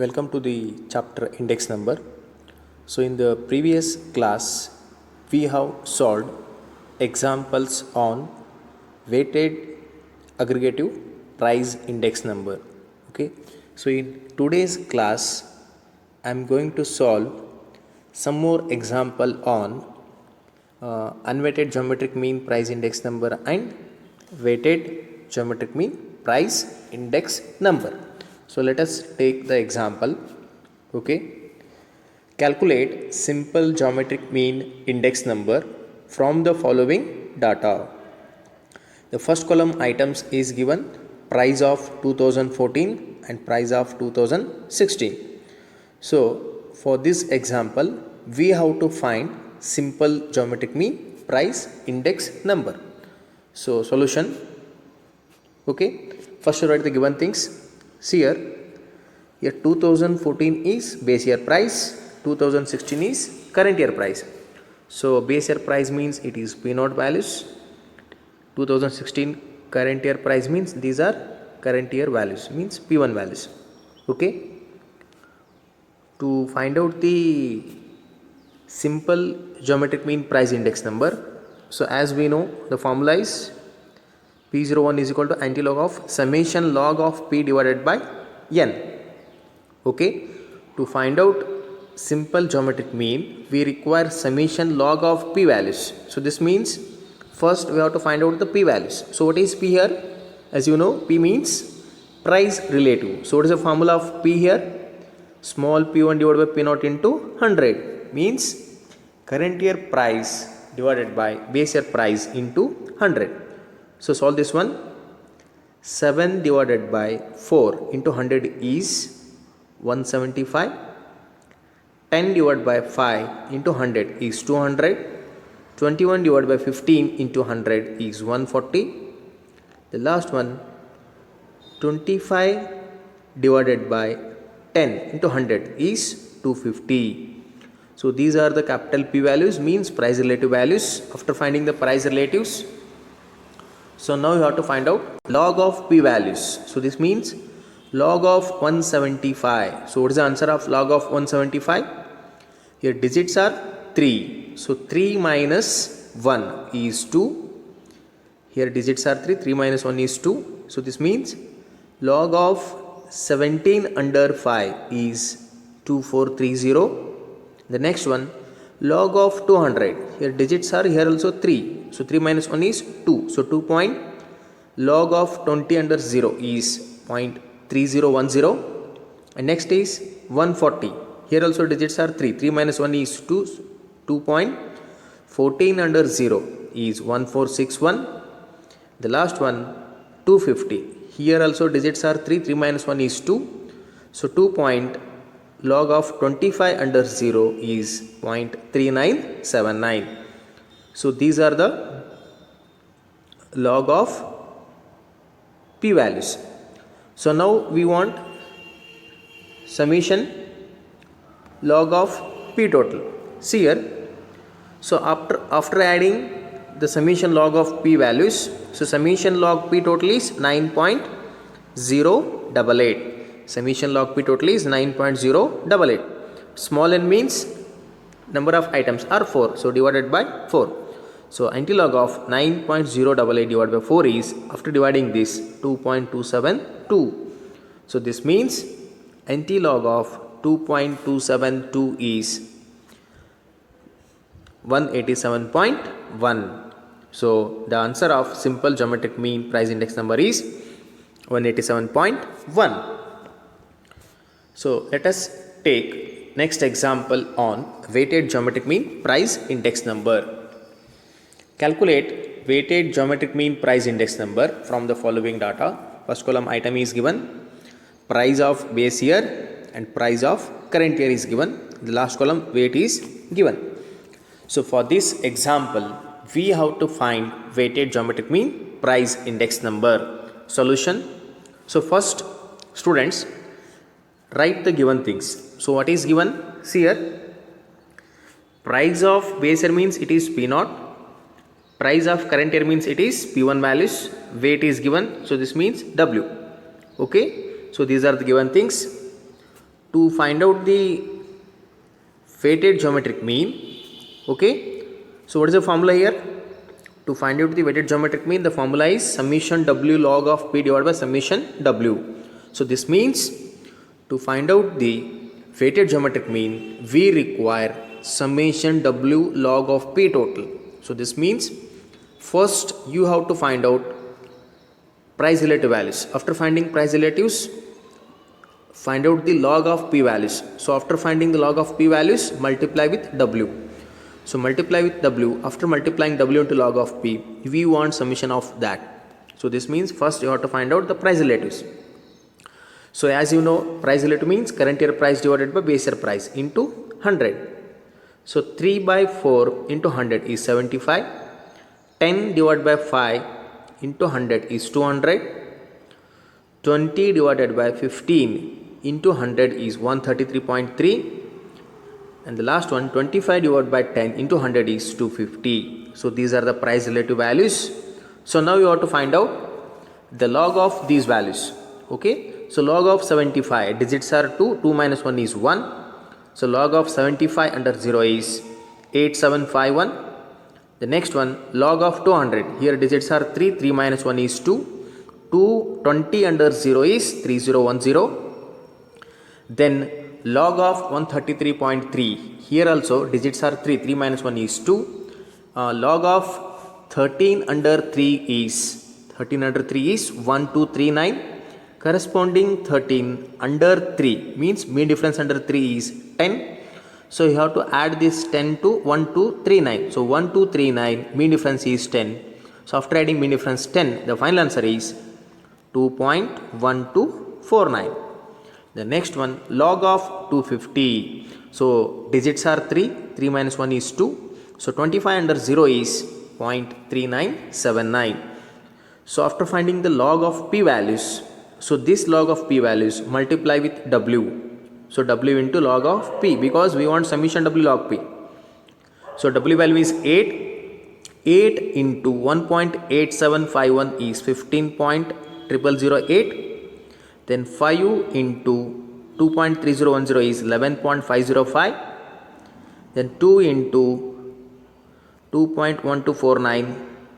Welcome to the chapter index number. So in the previous class we have solved examples on weighted aggregative price index number. Okay. So in today's class I am going to solve some more example on unweighted geometric mean price index number and weighted geometric mean price index number. So let us take the example. Okay. Calculate simple geometric mean index number from the following data. The first column items is given price of 2014 and price of 2016. So for this example we have to find simple geometric mean price index number. So solution. Okay. First you write the given things. See here 2014 is base year price, 2016 is current year price. So base year price means it is P0 values, 2016 current year price means these are current year values, means P1 values. Okay. To find out the simple geometric mean price index number, so as we know the formula is P01 is equal to antilog of summation log of P divided by N. Okay. To find out simple geometric mean we require summation log of P values. So this means first we have to find out the P values. So what is P here? As you know, P means price relative. So what is the formula of P here? Small p1 divided by p0 into 100 means current year price divided by base year price into 100. So solve this one. 7 divided by 4 into 100 is 175. 10 divided by 5 into 100 is 200. 21 divided by 15 into 100 is 140. The last one 25 divided by 10 into 100 is 250. So these are the capital P values, means price relative values. After finding the price relatives, so now you have to find out log of P values. So this means log of 175. So what is the answer of log of 175? Here digits are 3. So 3 minus 1 is 2. Here digits are 3. 3 minus 1 is 2. So this means log of 17 under 5 is 2430. The next one log of 200. Here digits are here also 3. So 3 minus 1 is 2. So 2 point log of 20 under 0 is 0.3010. And next is 140. Here also digits are 3. 3 minus 1 is 2. 2.14 under 0 is 1461. The last one 250. Here also digits are 3. 3 minus 1 is 2. So 2 point log of 25 under 0 is 0.3979. So these are the log of P values. So now we want summation log of P total. See here. So after adding the summation log of P values, so summation log P total is 9.088. Summation log P total is 9.088. Small n means number of items are 4. So divided by 4. So antilog of 9.088 divided by 4 is, after dividing this, 2.272. So this means antilog of 2.272 is 187.1. So the answer of simple geometric mean price index number is 187.1. So let us take next example on weighted geometric mean price index number. Calculate weighted geometric mean price index number from the following data. First column item is given, price of base year and price of current year is given. The last column weight is given. So for this example we have to find weighted geometric mean price index number. Solution. So first students write the given things. So what is given? See here. Price of base year means it is P0. Price of current year means it is P1 values. Weight is given. So this means W. Okay. So these are the given things. to find out the weighted geometric mean. Okay, so what is the formula here? To find out the weighted geometric mean, the formula is summation W log of P divided by summation W. So this means to find out the weighted geometric mean, we require summation W log of P total. So this means first you have to find out price relative values. After finding price relatives, find out the log of P values. So after finding the log of P values, multiply with W. So multiply with W. After multiplying W into log of P, we want summation of that. So this means first you have to find out the price relatives. So as you know, price relative means current year price divided by base year price into 100. So 3 by 4 into 100 is 75. 10 divided by 5 into 100 is 200. 20 divided by 15 into 100 is 133.3. And the last one, 25 divided by 10 into 100 is 250. So these are the price relative values. So now you have to find out the log of these values. Okay, so log of 75, digits are 2, 2 minus 1 is 1. So log of 75 under 0 is 8751. The next one, log of 200, here digits are 3, 3 minus 1 is 2. 220 under 0 is 3010. Then log of 133.3, here also digits are 3, 3 minus 1 is 2. Log of 13 under 3 is 1239. Corresponding 13 under 3 means mean difference under 3 is 10. So you have to add this 10 to 1239. So 1239 mean difference is 10. So after adding mean difference 10, the final answer is 2.1249. The next one, log of 250. So digits are 3, 3 minus 1 is 2. So 25 under 0 is 0.3979. So after finding the log of P values, so this log of P values multiply with W. So W into log of P, because we want summation W log P. So W value is 8. 8 into 1.8751 is 15.0008. Then 5 into 2.3010 is 11.505. Then 2 into 2.1249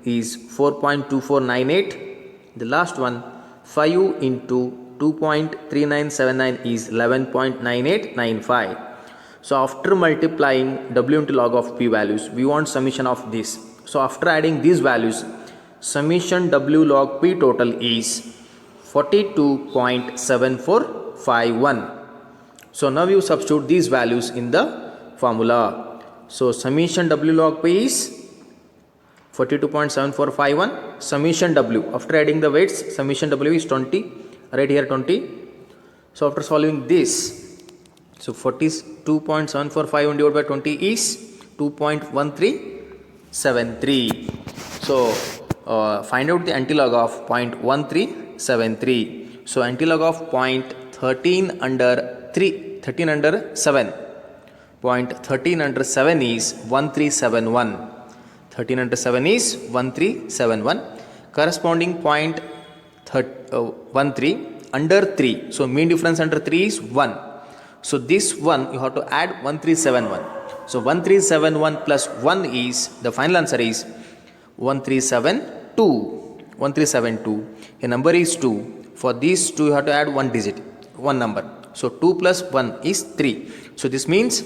is 4.2498. The last one, 5 into 2.3979 is 11.9895. So after multiplying W into log of P values, we want summation of this. So after adding these values, summation W log P total is 42.7451. So now you substitute these values in the formula. So summation W log P is 42.7451. Summation W, after adding the weights, summation W is 20. Right here 20. So after solving this, so 42.745 divided by 20 is 2.1373. So find out the antilog of 0.1373. So antilog of 0.13 under 3, 13 under 7. 0.13 under 7 is 1371. 13 under 7 is 1371. Corresponding 0.13 under 3. So mean difference under 3 is 1. So this 1 you have to add 1371. So 1371 plus 1 is, the final answer is 1372. 1372. A number is 2. For these 2 you have to add one digit, one number. So 2 plus 1 is 3. So this means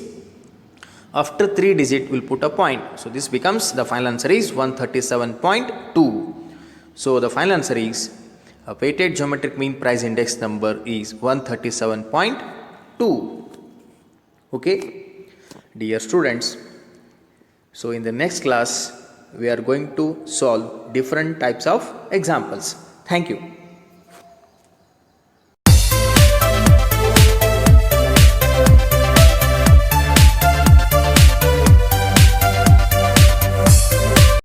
after 3 digit we'll put a point. So this becomes, the final answer is 137.2. So the final answer is a weighted geometric mean price index number is 137.2. Okay, dear students, so in the next class we are going to solve different types of examples. Thank you.